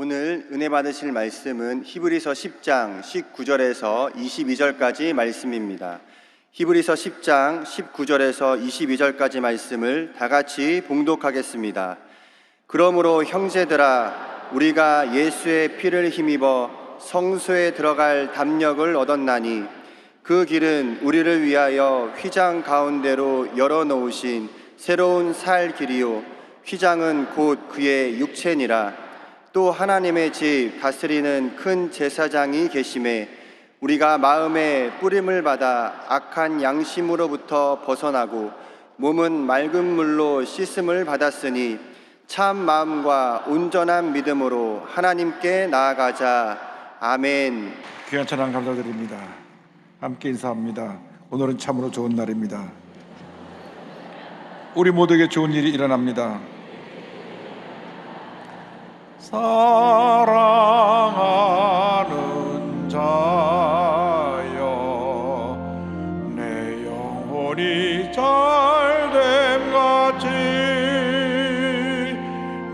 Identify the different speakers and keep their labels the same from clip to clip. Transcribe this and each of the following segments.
Speaker 1: 오늘 은혜 받으실 말씀은 히브리서 10장 19절에서 22절까지 말씀입니다. 히브리서 10장 19절에서 22절까지 말씀을 다 같이 봉독하겠습니다. 그러므로 형제들아, 우리가 예수의 피를 힘입어 성소에 들어갈 담력을 얻었나니 그 길은 우리를 위하여 휘장 가운데로 열어놓으신 새로운 살 길이요 휘장은 곧 그의 육체니라. 또 하나님의 집 다스리는 큰 제사장이 계심에 우리가 마음에 뿌림을 받아 악한 양심으로부터 벗어나고 몸은 맑은 물로 씻음을 받았으니 참 마음과 온전한 믿음으로 하나님께 나아가자. 아멘.
Speaker 2: 귀한 찬양 감사드립니다. 함께 인사합니다. 오늘은 참으로 좋은 날입니다. 우리 모두에게 좋은 일이 일어납니다. 사랑하는 자여, 내 영혼이 잘됨 같이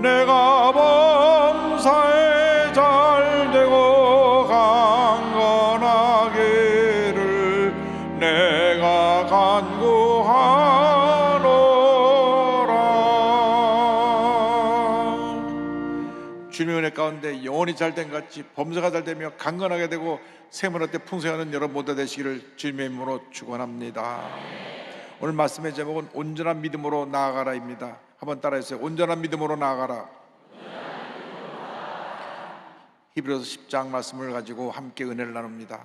Speaker 2: 내가 범사에 잘되고 강건하기를 내가 간구하노라. 주님의 은혜 가운데 영혼이 잘된 같이 범사가 잘되며 강건하게 되고 생명의 때 풍성하는 여러분 모두 되시기를 주님의 이름으로 축원합니다. 오늘 말씀의 제목은 온전한 믿음으로 나아가라입니다. 한번 따라해주세요. 온전한 믿음으로 나아가라. 히브리서 10장 말씀을 가지고 함께 은혜를 나눕니다.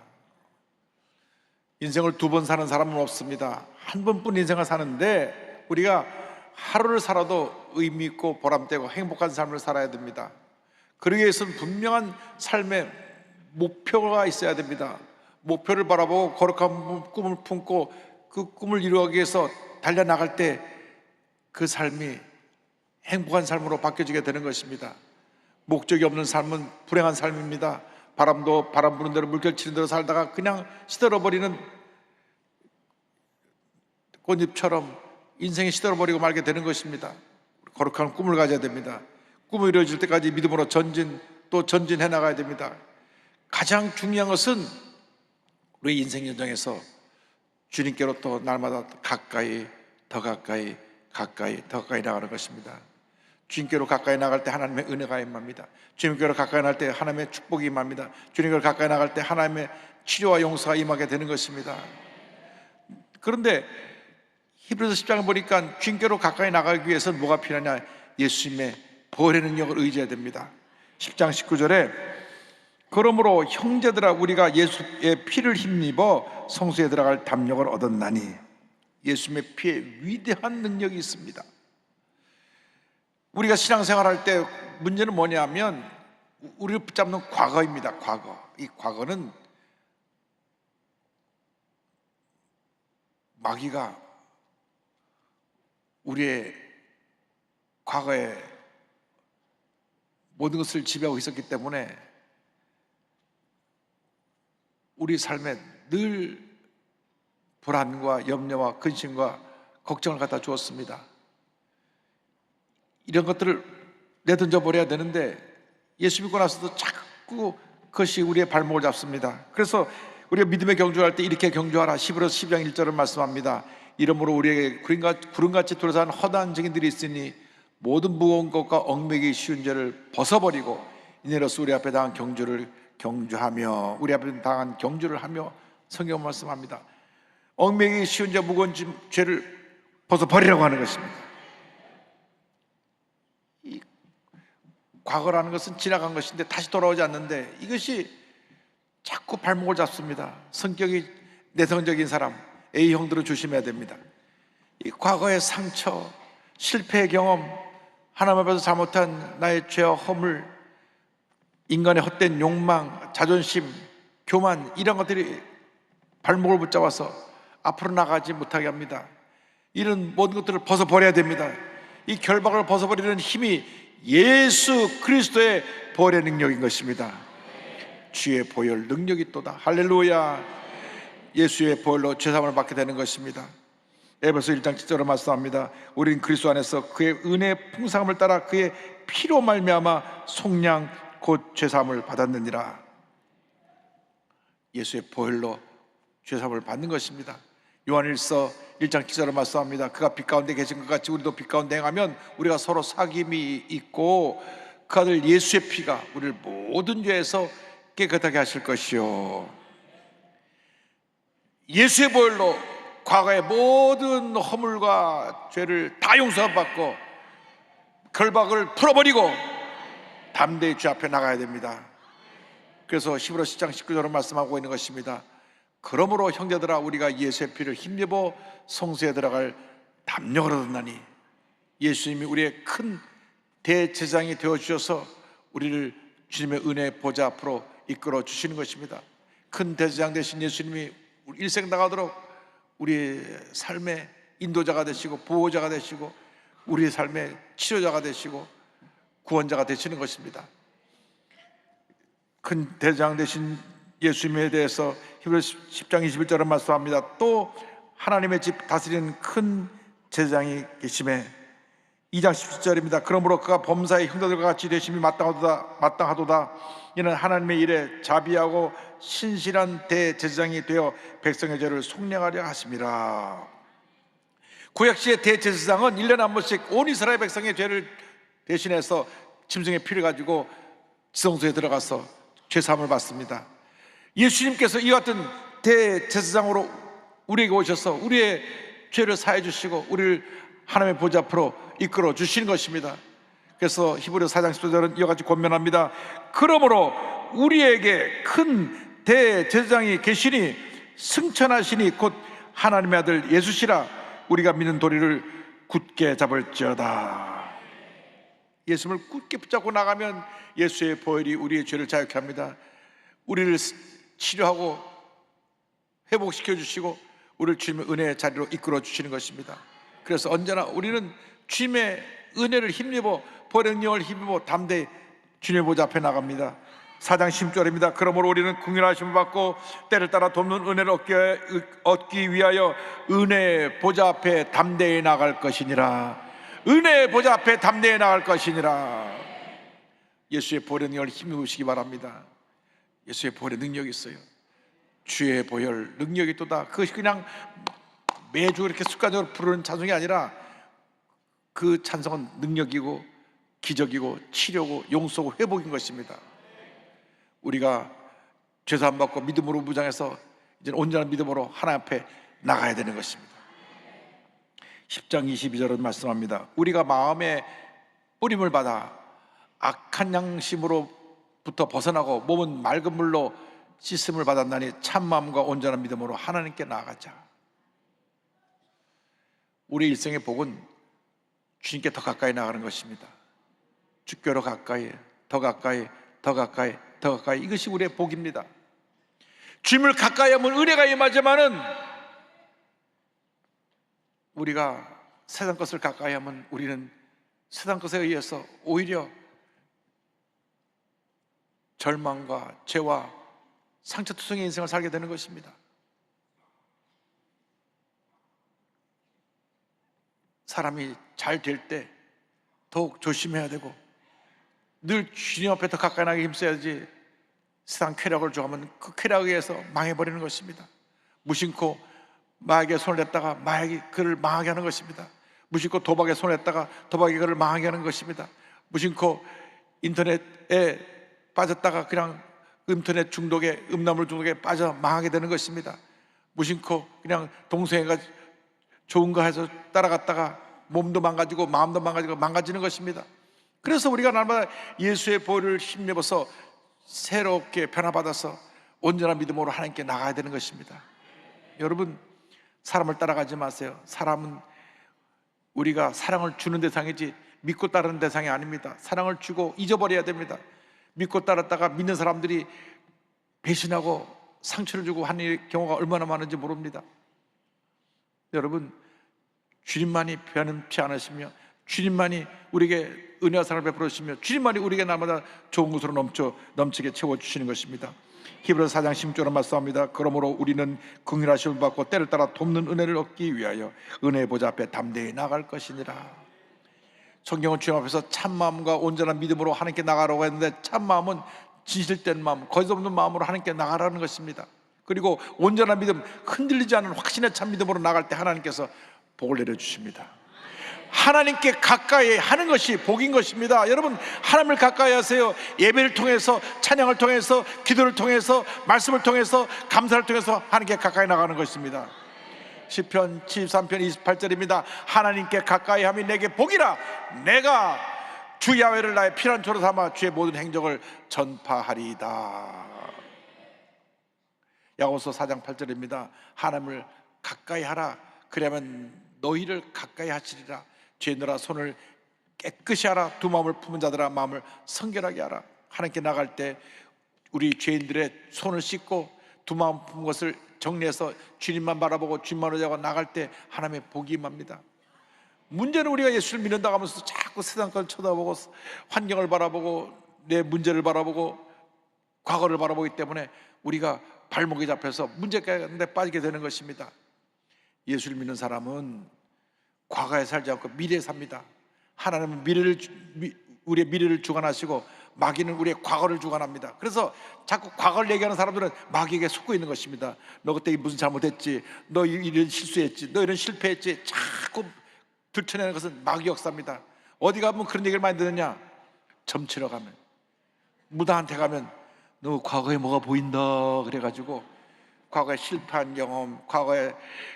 Speaker 2: 인생을 두 번 사는 사람은 없습니다. 한 번뿐 인생을 사는데 우리가 하루를 살아도 의미 있고 보람되고 행복한 삶을 살아야 됩니다. 그러기 위해서는 분명한 삶의 목표가 있어야 됩니다. 목표를 바라보고 거룩한 꿈을 품고 그 꿈을 이루기 위해서 달려나갈 때 그 삶이 행복한 삶으로 바뀌어지게 되는 것입니다. 목적이 없는 삶은 불행한 삶입니다. 바람 부는 대로 물결치는 대로 살다가 그냥 시들어버리는 꽃잎처럼 인생이 시들어버리고 말게 되는 것입니다. 거룩한 꿈을 가져야 됩니다. 꿈이 이루어질 때까지 믿음으로 또 전진해 나가야 됩니다. 가장 중요한 것은 우리 인생 여정에서 주님께로 또 날마다 가까이 더 가까이 나가는 것입니다. 주님께로 가까이 나갈 때 하나님의 은혜가 임합니다. 주님께로 가까이 나갈 때 하나님의 축복이 임합니다. 주님께로 가까이 나갈 때 하나님의 치료와 용서가 임하게 되는 것입니다. 그런데 히브리서 10장을 보니까 주님께로 가까이 나가기 위해서는 뭐가 필요하냐? 예수님의 보혈의 능력을 의지해야 됩니다. 10장 19절에 그러므로 형제들아, 우리가 예수의 피를 힘입어 성소에 들어갈 담력을 얻었나니, 예수님의 피에 위대한 능력이 있습니다. 우리가 신앙생활할 때 문제는 뭐냐면 우리를 붙잡는 과거입니다. 과거. 이 과거는 마귀가 우리의 과거에 모든 것을 지배하고 있었기 때문에 우리 삶에 늘 불안과 염려와 근심과 걱정을 갖다 주었습니다. 이런 것들을 내던져 버려야 되는데 예수 믿고 나서도 자꾸 그것이 우리의 발목을 잡습니다. 그래서 우리가 믿음의 경주할 때 이렇게 경주하라. 히브리서 10장 1절을 말씀합니다. 이러므로 우리에게 구름같이 둘러싼 허다한 증인들이 있으니 모든 무거운 것과 얽매기 쉬운 죄를 벗어버리고 이내로서 우리 앞에 당한 경주를 경주하며, 우리 앞에 당한 경주를 하며, 성경 말씀합니다. 얽매기 쉬운 죄, 무거운 죄를 벗어버리라고 하는 것입니다. 이 과거라는 것은 지나간 것인데 다시 돌아오지 않는데 이것이 자꾸 발목을 잡습니다. 성격이 내성적인 사람, A형들은 조심해야 됩니다. 이 과거의 상처, 실패의 경험, 하나님 앞에서 잘못한 나의 죄와 허물, 인간의 헛된 욕망, 자존심, 교만, 이런 것들이 발목을 붙잡아서 앞으로 나가지 못하게 합니다. 이런 모든 것들을 벗어버려야 됩니다. 이 결박을 벗어버리는 힘이 예수 그리스도의 보혈의 능력인 것입니다. 주의 보혈 능력이 또다. 할렐루야. 예수의 보혈로 죄사함을 받게 되는 것입니다. 에베소 1장 7절로 말씀합니다. 우린 그리스도 안에서 그의 은혜의 풍성함을 따라 그의 피로 말미암아 속량 곧 죄사함을 받았느니라. 예수의 보혈로 죄사함을 받는 것입니다. 요한일서 1장 7절을 말씀합니다. 그가 빛 가운데 계신 것 같이 우리도 빛 가운데 행하면 우리가 서로 사귐이 있고 그 아들 예수의 피가 우리를 모든 죄에서 깨끗하게 하실 것이요. 예수의 보혈로 과거의 모든 허물과 죄를 다 용서받고 결박을 풀어버리고 담대히 주 앞에 나가야 됩니다. 그래서 히브리서 10장 19절을 말씀하고 있는 것입니다. 그러므로 형제들아 우리가 예수의 피를 힘입어 성소에 들어갈 담력을 얻었나니, 예수님이 우리의 큰 대제사장이 되어주셔서 우리를 주님의 은혜 보좌 앞으로 이끌어 주시는 것입니다. 큰 대제사장 되신 예수님이 일생 당하도록 우리의 삶의 인도자가 되시고 보호자가 되시고 우리의 삶의 치료자가 되시고 구원자가 되시는 것입니다. 큰 대제사장 되신 예수님에 대해서 히브리서 10장 21절은 말씀합니다. 또 하나님의 집 다스리는 큰 제사장이 계심에, 2장 17절입니다. 그러므로 그가 범사의 형제들과 같이 되심이 마땅하도다. 이는 하나님의 일에 자비하고 신실한 대제사장이 되어 백성의 죄를 속량하려 하심이라. 구약시의 대제사장은 1년에 한 번씩 온 이스라엘 백성의 죄를 대신해서 짐승의 피를 가지고 지성소에 들어가서 죄사함을 받습니다. 예수님께서 이 같은 대제사장으로 우리에게 오셔서 우리의 죄를 사해 주시고 우리를 하나님의 보좌 앞으로 이끌어 주시는 것입니다. 그래서 히브리서 4장 10절은 이와 같이 권면합니다. 그러므로 우리에게 큰 대제사장이 계시니 승천하시니 곧 하나님의 아들 예수시라. 우리가 믿는 도리를 굳게 잡을지어다. 예수님을 굳게 붙잡고 나가면 예수의 보혈이 우리의 죄를 자유케 합니다. 우리를 치료하고 회복시켜 주시고 우리를 주님의 은혜의 자리로 이끌어 주시는 것입니다. 그래서 언제나 우리는 주님의 은혜를 힘입어 보혈의 능력을 힘입어 담대히 주님의 보좌 앞에 나갑니다. 4장 10절입니다. 그러므로 우리는 긍휼하심을 받고 때를 따라 돕는 은혜를 얻기 위하여 은혜의 보좌 앞에 담대히 나갈 것이니라. 은혜의 보좌 앞에 담대히 나갈 것이니라. 예수의 보혈의 능력을 힘입으시기 바랍니다. 예수의 보혈의 능력이 있어요. 주의 보혈 능력이 또다. 그것이 그냥 매주 이렇게 습관적으로 부르는 찬송이 아니라 그 찬송은 능력이고 기적이고 치료고 용서고 회복인 것입니다. 우리가 죄사함 받고 믿음으로 무장해서 이제 온전한 믿음으로 하나님 앞에 나가야 되는 것입니다. 10장 22절은 말씀합니다. 우리가 마음에 뿌림을 받아 악한 양심으로부터 벗어나고 몸은 맑은 물로 씻음을 받았나니 참 마음과 온전한 믿음으로 하나님께 나아가자. 우리 일생의 복은 주님께 더 가까이 나가는 것입니다. 주께로 가까이, 더 가까이, 더 가까이, 더 가까이. 이것이 우리의 복입니다. 주님을 가까이 하면 은혜가 임하지만은 우리가 세상 것을 가까이 하면 우리는 세상 것에 의해서 오히려 절망과 죄와 상처투성의 인생을 살게 되는 것입니다. 사람이 잘 될 때 더욱 조심해야 되고 늘 주님 앞에 더 가까이 나게 힘써야지 세상 쾌락을 좋아하면 그 쾌락에 의해서 망해버리는 것입니다. 무심코 마약에 손을 냈다가 마약이 그를 망하게 하는 것입니다. 무심코 도박에 손을 냈다가 도박이 그를 망하게 하는 것입니다. 무심코 인터넷에 빠졌다가 그냥 인터넷 중독에 음란물 중독에 빠져 망하게 되는 것입니다. 무심코 그냥 동생애가 좋은 거 해서 따라갔다가 몸도 망가지고 마음도 망가지고 망가지는 것입니다. 그래서 우리가 날마다 예수의 보혈을 힘입어서 새롭게 변화받아서 온전한 믿음으로 하나님께 나가야 되는 것입니다. 여러분, 사람을 따라가지 마세요. 사람은 우리가 사랑을 주는 대상이지 믿고 따르는 대상이 아닙니다. 사랑을 주고 잊어버려야 됩니다. 믿고 따랐다가 믿는 사람들이 배신하고 상처를 주고 하는 경우가 얼마나 많은지 모릅니다. 여러분, 주님만이 변함치 않으시며 주님만이 우리에게 은혜와 사랑을 베풀어 주시며 주님만이 우리에게 날마다 좋은 것으로 넘치게 채워주시는 것입니다. 히브리서 4장 16절은 말씀합니다. 그러므로 우리는 긍휼하심을 받고 때를 따라 돕는 은혜를 얻기 위하여 은혜의 보좌 앞에 담대히 나갈 것이니라. 성경은 주님 앞에서 참 마음과 온전한 믿음으로 하나님께 나가라고 했는데, 참 마음은 진실된 마음, 거짓 없는 마음으로 하나님께 나가라는 것입니다. 그리고 온전한 믿음, 흔들리지 않은 확신의 참 믿음으로 나갈 때 하나님께서 복을 내려주십니다. 하나님께 가까이 하는 것이 복인 것입니다. 여러분, 하나님을 가까이 하세요. 예배를 통해서, 찬양을 통해서, 기도를 통해서, 말씀을 통해서, 감사를 통해서 하나님께 가까이 나가는 것입니다. 시편 73편 28절입니다. 하나님께 가까이 함이 내게 복이라. 내가 주 야훼를 나의 피난처로 삼아 주의 모든 행적을 전파하리이다. 야고보서 4장 8절입니다. 하나님을 가까이 하라. 그러면 너희를 가까이 하시리라. 죄인들아 손을 깨끗이 하라. 두 마음을 품은 자들아 마음을 성결하게 하라. 하나님께 나갈 때 우리 죄인들의 손을 씻고 두 마음 품은 것을 정리해서 주님만 바라보고 주님만 의지하고 나갈 때 하나님의 복이 임합니다. 문제는 우리가 예수를 믿는다고 하면서 자꾸 세상 걸 쳐다보고 환경을 바라보고 내 문제를 바라보고 과거를 바라보기 때문에 우리가 발목이 잡혀서 문제 가운데 빠지게 되는 것입니다. 예수를 믿는 사람은 과거에 살지 않고 미래에 삽니다. 하나님은 우리의 미래를 주관하시고 마귀는 우리의 과거를 주관합니다. 그래서 자꾸 과거를 얘기하는 사람들은 마귀에게 속고 있는 것입니다. 너 그때 무슨 잘못했지, 너 이런 실수했지, 너 이런 실패했지, 자꾸 들춰내는 것은 마귀 역사입니다. 어디 가면 그런 얘기를 많이 듣느냐? 점치러 가면, 무당한테 가면 너 과거에 뭐가 보인다 그래가지고 과거에 실패한 경험, 과거에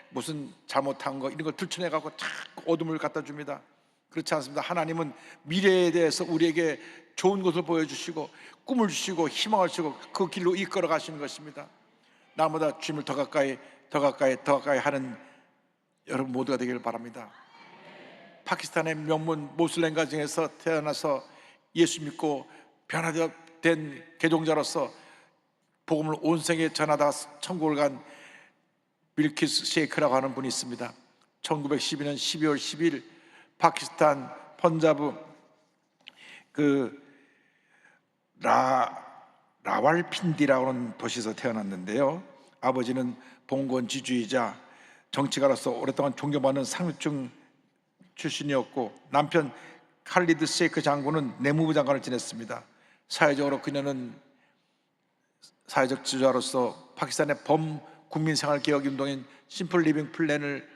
Speaker 2: 무슨 잘못한 거 이런 걸 들춰내갖고 자꾸 어둠을 갖다 줍니다. 그렇지 않습니다. 하나님은 미래에 대해서 우리에게 좋은 것을 보여주시고 꿈을 주시고 희망을 주시고 그 길로 이끌어 가시는 것입니다. 나보다 주님을 더 가까이 하는 여러분 모두가 되기를 바랍니다. 파키스탄의 명문 모슬렘 가정에서 태어나서 예수 믿고 변화된 개종자로서 복음을 온 세계에 전하다가 천국을 간 빌키스 셰이크라고 하는 분이 있습니다. 1912년 12월 10일 파키스탄 펀자브 라왈핀디라고 하는 도시에서 태어났는데요. 아버지는 봉건지주의자 정치가로서 오랫동안 존경받는 상류층 출신이었고, 남편 칼리드 셰이크 장군은 내무부 장관을 지냈습니다. 사회적으로 그녀는 사회적 지도자로서 파키스탄의 범국민 생활 개혁 운동인 심플 리빙 플랜을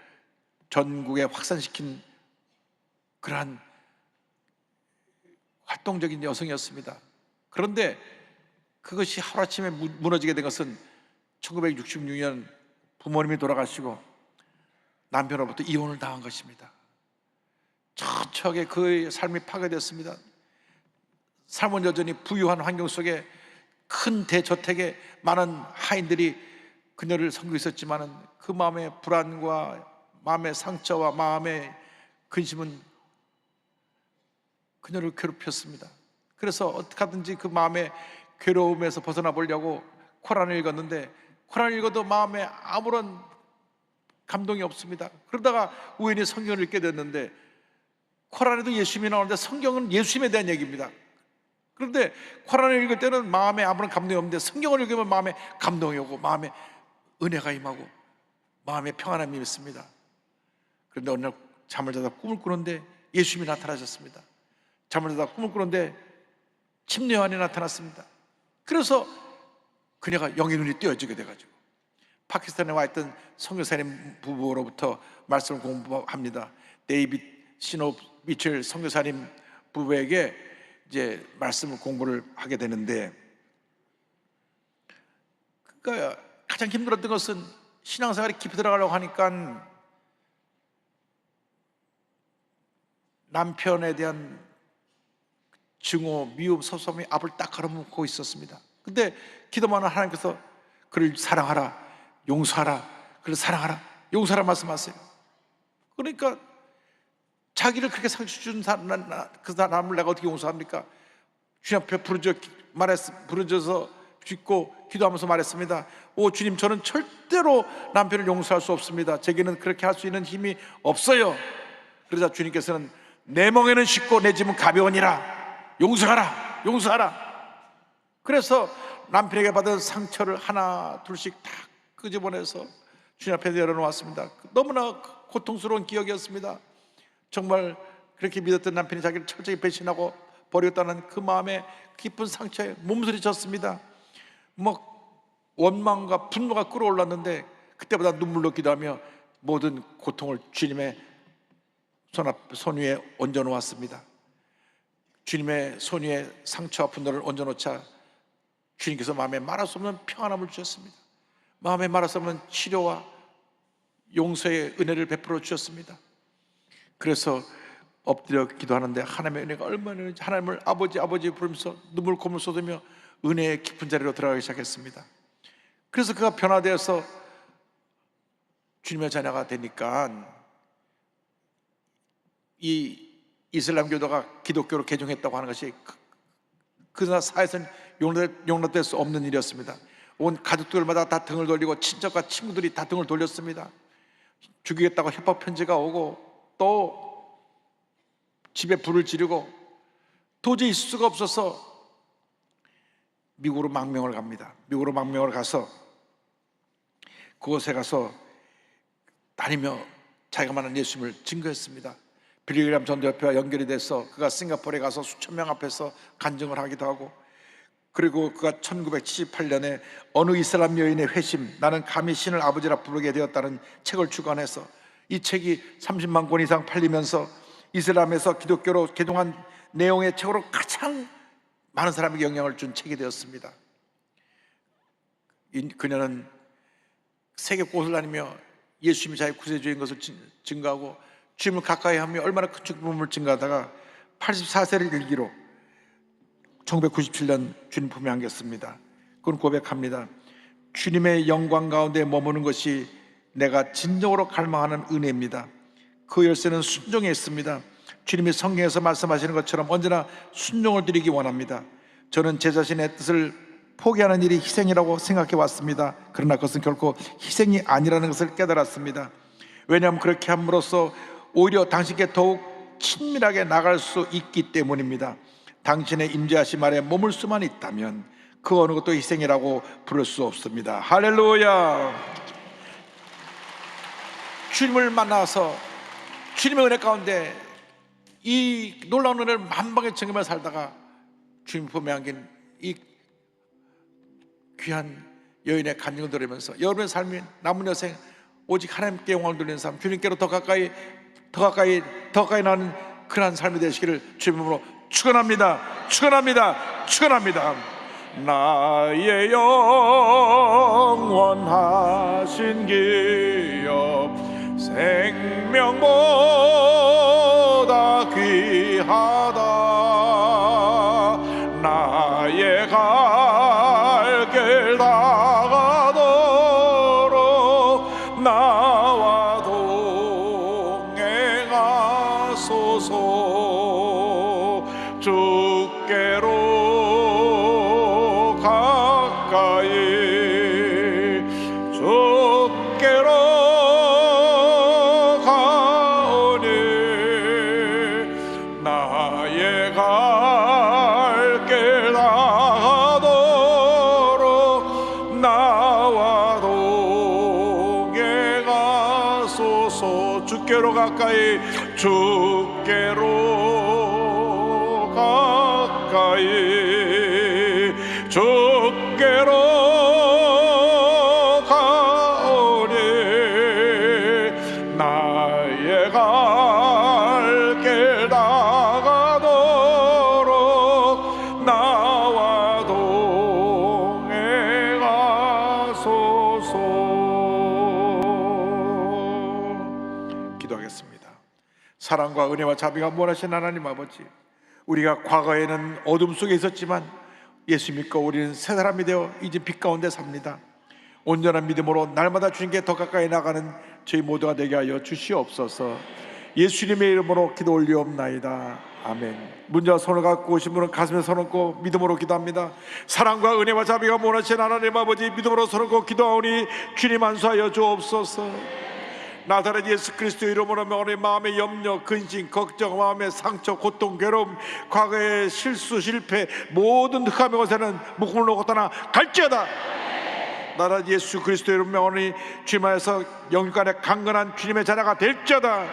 Speaker 2: 전국에 확산시킨 그러한 활동적인 여성이었습니다. 그런데 그것이 하루아침에 무너지게 된 것은 1966년 부모님이 돌아가시고 남편으로부터 이혼을 당한 것입니다. 처참하게 그의 삶이 파괴됐습니다. 삶은 여전히 부유한 환경 속에 큰 대저택에 많은 하인들이 그녀를 섬기고 있었지만 그 마음의 불안과 마음의 상처와 마음의 근심은 그녀를 괴롭혔습니다. 그래서 어떻게 하든지 그 마음의 괴로움에서 벗어나 보려고 코란을 읽었는데, 코란을 읽어도 마음에 아무런 감동이 없습니다. 그러다가 우연히 성경을 읽게 됐는데, 코란에도 예수님이 나오는데 성경은 예수님에 대한 얘기입니다. 그런데 코란을 읽을 때는 마음에 아무런 감동이 없는데 성경을 읽으면 마음에 감동이 오고 마음에 은혜가 임하고 마음에 평안함이 있습니다. 그런데 어느 날 잠을 자다 꿈을 꾸는데 예수님이 나타나셨습니다. 잠을 자다 꿈을 꾸는데 침례 요한이 나타났습니다. 그래서 그녀가 영의 눈이 띄어지게 돼가지고 파키스탄에 와 있던 선교사님 부부로부터 말씀을 공부합니다. 데이빗 시노 미첼 선교사님 부부에게 이제 말씀을 공부를 하게 되는데, 그러니까 가장 힘들었던 것은 신앙생활에 깊이 들어가려고 하니까 남편에 대한 증오, 미움, 섭섭함이 앞을 딱 가로막고 있었습니다. 근데 기도만 하면 하나님께서 그를 사랑하라, 용서하라, 그를 사랑하라, 용서하라 말씀하세요. 그러니까 자기를 그렇게 상처 준 그 사람을 내가 어떻게 용서합니까? 주님 앞에 부르짖어서 짚고 기도하면서 말했습니다. 오 주님, 저는 절대로 남편을 용서할 수 없습니다. 제게는 그렇게 할 수 있는 힘이 없어요. 그러자 주님께서는 내 멍에는 쉽고 내 짐은 가벼우니라, 용서하라, 용서하라. 그래서 남편에게 받은 상처를 하나 둘씩 다 끄집어내서 주님 앞에 내려놓았습니다. 너무나 고통스러운 기억이었습니다. 정말 그렇게 믿었던 남편이 자기를 철저히 배신하고 버렸다는 그 마음에 깊은 상처에 몸서리쳤습니다. 원망과 분노가 끌어올랐는데 그때보다 눈물로 기도하며 모든 고통을 주님의 손 위에 얹어놓았습니다. 주님의 손 위에 상처와 분노를 얹어놓자 주님께서 마음에 말할 수 없는 평안함을 주셨습니다. 마음에 말할 수 없는 치료와 용서의 은혜를 베풀어 주셨습니다. 그래서 엎드려 기도하는데 하나님의 은혜가 얼마나 있는지 하나님을 아버지 부르면서 눈물 콧물 쏟으며 은혜의 깊은 자리로 들어가기 시작했습니다. 그래서 그가 변화되어서 주님의 자녀가 되니까 이 이슬람교도가 기독교로 개종했다고 하는 것이 그 사회에서는 용납될 수 없는 일이었습니다. 온 가족들마다 다 등을 돌리고 친척과 친구들이 다 등을 돌렸습니다. 죽이겠다고 협박 편지가 오고 또 집에 불을 지르고 도저히 있을 수가 없어서 미국으로 망명을 갑니다. 미국으로 망명을 가서 그곳에 가서 다니며 자기가 만난 예수님을 증거했습니다. 빌리그램 전도협회와 연결이 돼서 그가 싱가포르에 가서 수천 명 앞에서 간증을 하기도 하고, 그리고 그가 1978년에 어느 이슬람 여인의 회심, 나는 감히 신을 아버지라 부르게 되었다는 책을 주관해서 이 책이 30만 권 이상 팔리면서 이슬람에서 기독교로 개종한 내용의 책으로 가장 많은 사람에게 영향을 준 책이 되었습니다. 그녀는 세계 곳을 다니며 예수님이 자기 구세주인 것을 증거하고 주님을 가까이 하며 얼마나 큰 축복을 증거하다가 84세를 일기로 1997년 주님 품에 안겼습니다. 그건 고백합니다. 주님의 영광 가운데 머무는 것이 내가 진정으로 갈망하는 은혜입니다. 그 열쇠는 순종에 있습니다. 주님이 성경에서 말씀하시는 것처럼 언제나 순종을 드리기 원합니다. 저는 제 자신의 뜻을 포기하는 일이 희생이라고 생각해 왔습니다. 그러나 그것은 결코 희생이 아니라는 것을 깨달았습니다. 왜냐하면 그렇게 함으로써 오히려 당신께 더욱 친밀하게 나갈 수 있기 때문입니다. 당신의 임재하심 아래 머물 수만 있다면 그 어느 것도 희생이라고 부를 수 없습니다. 할렐루야. 주님을 만나서 주님의 은혜 가운데 이 놀라운 은혜를 만방에 증거며 살다가 주님 품에 안긴 이 귀한 여인의 간증을 들으면서 여러분의 삶이 남은 여생 오직 하나님께 영광을 돌리는 삶, 주님께로 더 가까이 나는 그러한 삶이 되시기를 주님으로 축원합니다. 나의 영원하신 기업 생명보다 귀하다. 나의 갈 길 다가도록 나와 동행하소서. 주께로 가까이 주께로 가오니 나의 갈 길 다하도록 나와 동행하소서. 주께로 가까이 주께로 가까이 주께로 가오니 나의 갈 길 다가도록 나와 동행하소서. 기도하겠습니다. 사랑과 은혜와 자비가 무한하신 하나님 아버지, 우리가 과거에는 어둠 속에 있었지만 예수 믿고 우리는 새 사람이 되어 이제 빛 가운데 삽니다. 온전한 믿음으로 날마다 주님께 더 가까이 나가는 저희 모두가 되게 하여 주시옵소서. 예수님의 이름으로 기도 올리옵나이다. 아멘. 문자 손을 갖고 오신 분은 가슴에 손 얹고 믿음으로 기도합니다. 사랑과 은혜와 자비가 무한하신 하나님 아버지, 믿음으로 손 얹고 기도하오니 주님 안수하여 주옵소서. 나사렛 예수 그리스도 이름으로 명하노니 마음의 염려, 근심, 걱정, 마음의 상처, 고통, 괴로움, 과거의 실수, 실패, 모든 흑암의 것에는 묶음을 놓고 떠나 갈지어다. 나사렛 예수 그리스도 이름으로 명하노니 주님 안에서 영육간에 강건한 주님의 자녀가 될지어다.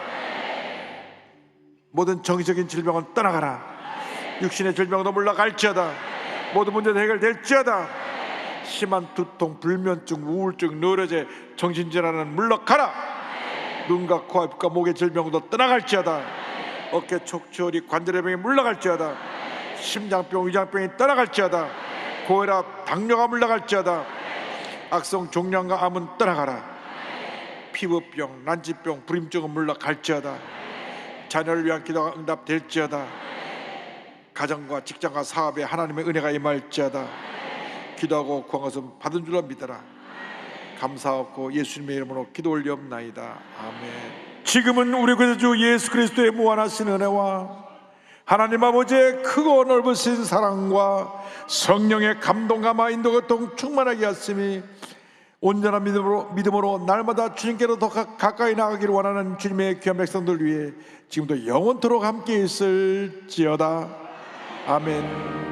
Speaker 2: 모든 정신적인 질병은 떠나가라. 육신의 질병도 물러갈지어다. 모든 문제도 해결될지어다. 심한 두통, 불면증, 우울증, 너러제, 정신질환은 물러가라. 눈과 코, 입과 목의 질병도 떠나갈지어다. 어깨 척추 관절의 병이 물러갈지어다. 심장병, 위장병이 떠나갈지어다. 고혈압, 당뇨가 물러갈지어다. 악성 종양과 암은 떠나가라. 피부병, 난치병, 불임증은 물러갈지어다. 자녀를 위한 기도가 응답될지어다. 가정과 직장과 사업에 하나님의 은혜가 임할지어다. 기도하고 구한 것은 받은 줄로 믿어라. 감사하고 예수님의 이름으로 기도 올리옵나이다. 아멘. 지금은 우리 구주 예수 그리스도의 무한하신 은혜와 하나님 아버지의 크고 넓으신 사랑과 성령의 감동과 인도가 충만하게 하심이 온전한 믿음으로 날마다 주님께로 더 가까이 나가기를 원하는 주님의 귀한 백성들 위해 지금도 영원토록 함께 있을지어다. 아멘.